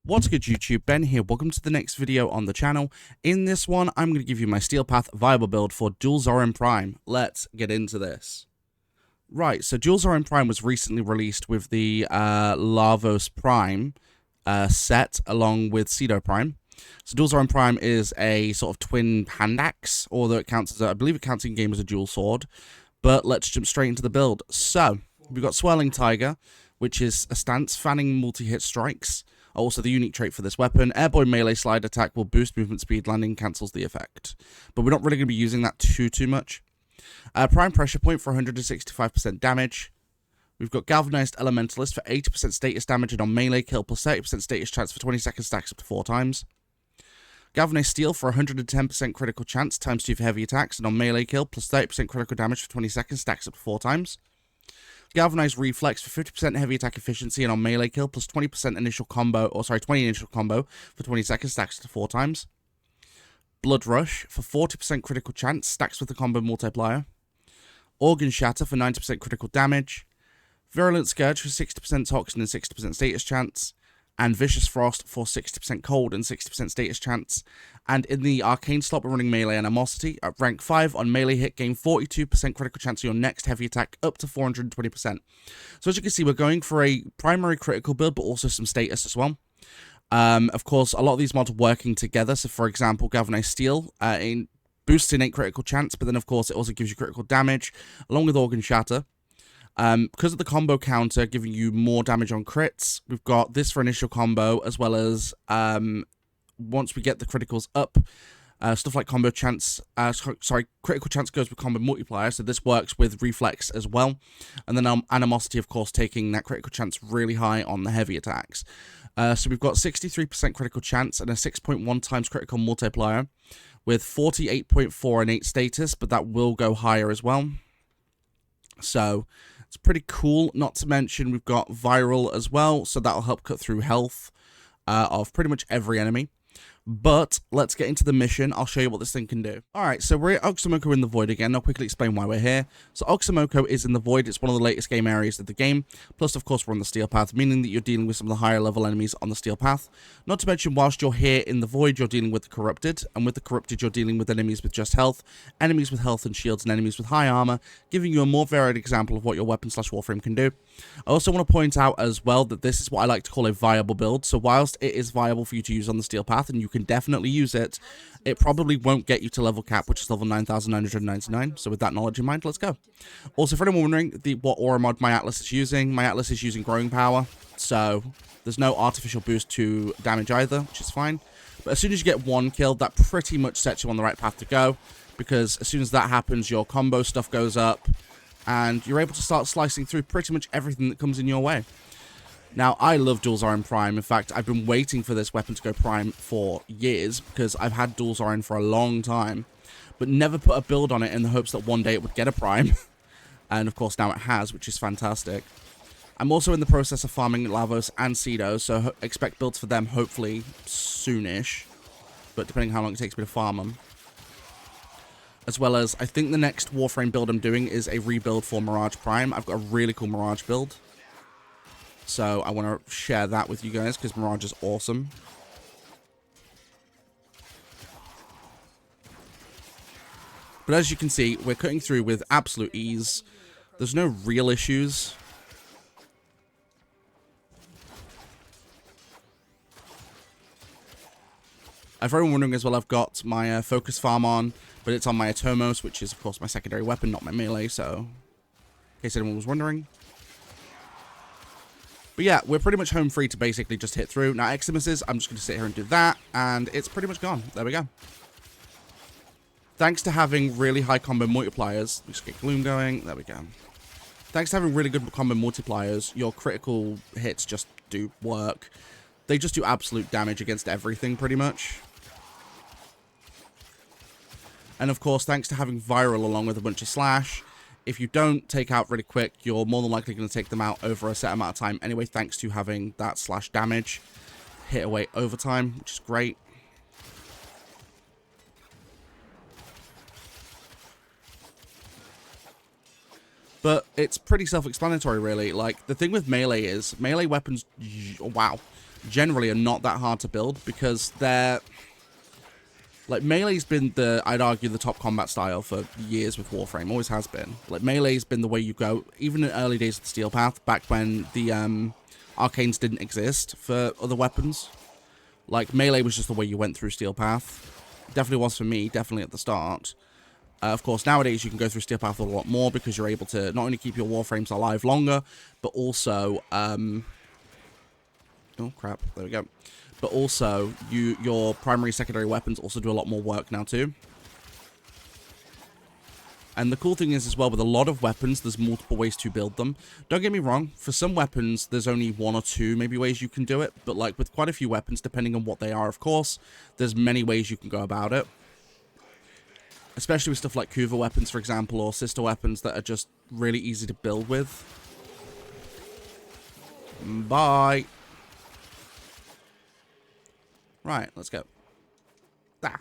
What's good YouTube, Ben here, welcome to the next video on the channel. In this one, I'm going to give you my Steel Path viable build for Dual Zoren Prime. Let's get into this. Right, so Dual Zoren Prime was recently released with the Lavos Prime set along with Cedo Prime. So Dual Zoren Prime is a sort of twin hand axe, although it counts as I believe it counts in game as a dual sword. But let's jump straight into the build. So, we've got Swirling Tiger, which is a stance fanning multi-hit strikes. Also, the unique trait for this weapon, airborne melee slide attack will boost movement speed, landing cancels the effect. But we're not really going to be using that too much. Prime Pressure Point for 165% damage. We've got Galvanized Elementalist for 80% status damage and on melee kill, plus 30% status chance for 20 seconds stacks up to 4 times. Galvanized Steel for 110% critical chance, times 2 for heavy attacks, and on melee kill, plus 30% critical damage for 20 seconds stacks up to 4 times. Galvanized Reflex for 50% heavy attack efficiency and on melee kill, plus 20% initial combo, 20 initial combo for 20 seconds, stacks to 4 times. Blood Rush for 40% critical chance, stacks with the combo multiplier. Organ Shatter for 90% critical damage. Virulent Scourge for 60% toxin and 60% status chance. And Vicious Frost for 60% cold and 60% status chance. And in the Arcane slot, we're running Melee Animosity. At rank 5, on melee hit, gain 42% critical chance of your next heavy attack, up to 420%. So as you can see, we're going for a primary critical build, but also some status as well. Of course, a lot of these mods are working together. So for example, Galvanized Steel boosts innate critical chance, but then of course it also gives you critical damage, along with Organ Shatter. Because of the combo counter giving you more damage on crits, we've got this for initial combo, as well as once we get the criticals up, stuff like combo chance, critical chance goes with combo multiplier, so this works with reflex as well. And then animosity, of course, taking that critical chance really high on the heavy attacks. So we've got 63% critical chance and a 6.1 times critical multiplier with 48.4 innate status, but that will go higher as well. So it's pretty cool. Not to mention we've got viral as well, so that'll help cut through health of pretty much every enemy. But let's get into the mission. I'll show you what this thing can do. Alright, so we're at Oxymoko in the Void again. I'll quickly explain why we're here. So Oxymoko is in the Void. It's one of the latest game areas of the game. Plus, of course, we're on the Steel Path, meaning that you're dealing with some of the higher level enemies on the Steel Path. Not to mention, whilst you're here in the Void, you're dealing with the Corrupted. And with the Corrupted, you're dealing with enemies with just health, enemies with health and shields, and enemies with high armor, giving you a more varied example of what your weapon/warframe can do. I also want to point out as well that this is what I like to call a viable build. So whilst it is viable for you to use on the Steel Path, and you can definitely use it, it probably won't get you to level cap, which is level 9,999. So with that knowledge in mind, let's go. Also, for anyone wondering what aura mod my Atlas is using, my Atlas is using growing power, so there's no artificial boost to damage either, which is fine. But as soon as you get one kill, that pretty much sets you on the right path to go, because as soon as that happens, your combo stuff goes up, and you're able to start slicing through pretty much everything that comes in your way. Now, I love Dual Zoren Prime. In fact, I've been waiting for this weapon to go Prime for years, because I've had Dual Zoren for a long time, but never put a build on it in the hopes that one day it would get a Prime. And of course, now it has, which is fantastic. I'm also in the process of farming Lavos and Cedo, so expect builds for them hopefully soonish, but depending how long it takes me to farm them. As well as, I think the next Warframe build I'm doing is a rebuild for Mirage Prime. I've got a really cool Mirage build, so I want to share that with you guys, because Mirage is awesome. But as you can see, we're cutting through with absolute ease. There's no real issues. For everyone wondering as well, I've got my focus farm on, but it's on my Atomos, which is of course my secondary weapon, not my melee, so in case anyone was wondering. But yeah, we're pretty much home free to basically just hit through. Now, Eximuses, I'm just going to sit here and do that, and it's pretty much gone. There we go. Thanks to having really high combo multipliers, let's get Gloom going, there we go. Thanks to having really good combo multipliers, your critical hits just do work. They just do absolute damage against everything, pretty much. And of course, thanks to having viral along with a bunch of slash, if you don't take out really quick, you're more than likely going to take them out over a set amount of time anyway, thanks to having that slash damage hit away over time, which is great. But it's pretty self-explanatory, really. Like, the thing with melee is, melee weapons, wow. generally are not that hard to build because they're... Like, melee's been I'd argue, the top combat style for years with Warframe. Always has been. Like, melee's been the way you go, even in early days of the Steel Path, back when the arcanes didn't exist for other weapons. Like, melee was just the way you went through Steel Path. Definitely was for me, definitely at the start. Of course, nowadays you can go through Steel Path a lot more because you're able to not only keep your Warframes alive longer, but also... oh, crap. There we go. But also, your primary, secondary weapons also do a lot more work now too. And the cool thing is as well, with a lot of weapons, there's multiple ways to build them. Don't get me wrong, for some weapons, there's only one or two maybe ways you can do it. But like with quite a few weapons, depending on what they are, of course, there's many ways you can go about it. Especially with stuff like Kuva weapons, for example, or sister weapons that are just really easy to build with. Bye. Right, let's go. Ah.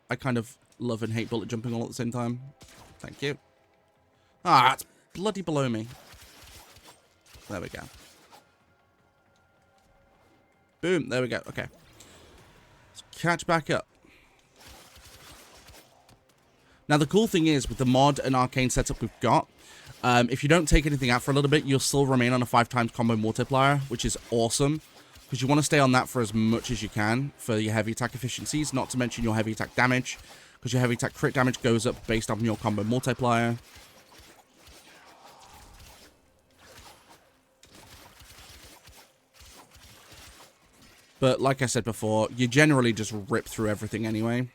I kind of love and hate bullet jumping all at the same time. Thank you. Ah, it's bloody below me. There we go. Boom, there we go. Okay. Let's catch back up. Now, the cool thing is, with the mod and arcane setup we've got, if you don't take anything out for a little bit, you'll still remain on a 5x combo multiplier, which is awesome. Because you want to stay on that for as much as you can for your heavy attack efficiencies, not to mention your heavy attack damage, because your heavy attack crit damage goes up based on your combo multiplier. But like I said before, you generally just rip through everything anyway.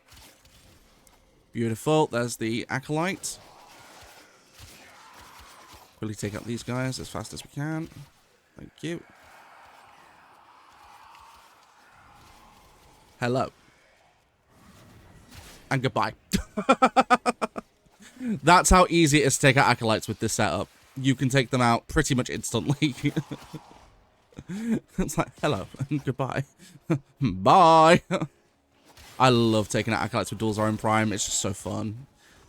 Beautiful. There's the Acolyte. Quickly take out these guys as fast as we can. Thank you. Hello. And goodbye. That's how easy it is to take out Acolytes with this setup. You can take them out pretty much instantly. It's like, hello, and goodbye. Bye. I love taking out Acolytes with Dual Zoren Prime. It's just so fun.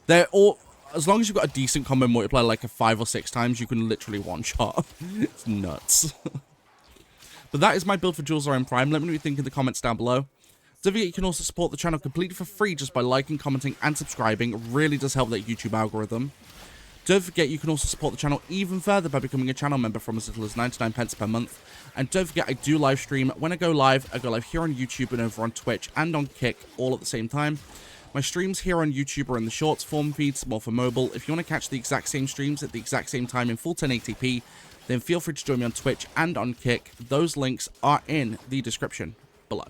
They're all... As long as you've got a decent combo multiplier, like a 5 or 6 times, you can literally one-shot. It's nuts. But that is my build for Dual Zoren Prime. Let me know what you think in the comments down below. Don't forget you can also support the channel completely for free just by liking, commenting, and subscribing. It really does help that YouTube algorithm. Don't forget you can also support the channel even further by becoming a channel member from as little as 99 pence per month. And don't forget I do live stream. When I go live here on YouTube and over on Twitch and on Kick all at the same time. My streams here on YouTube are in the shorts form feeds, more for mobile. If you want to catch the exact same streams at the exact same time in full 1080p, then feel free to join me on Twitch and on Kick. Those links are in the description below.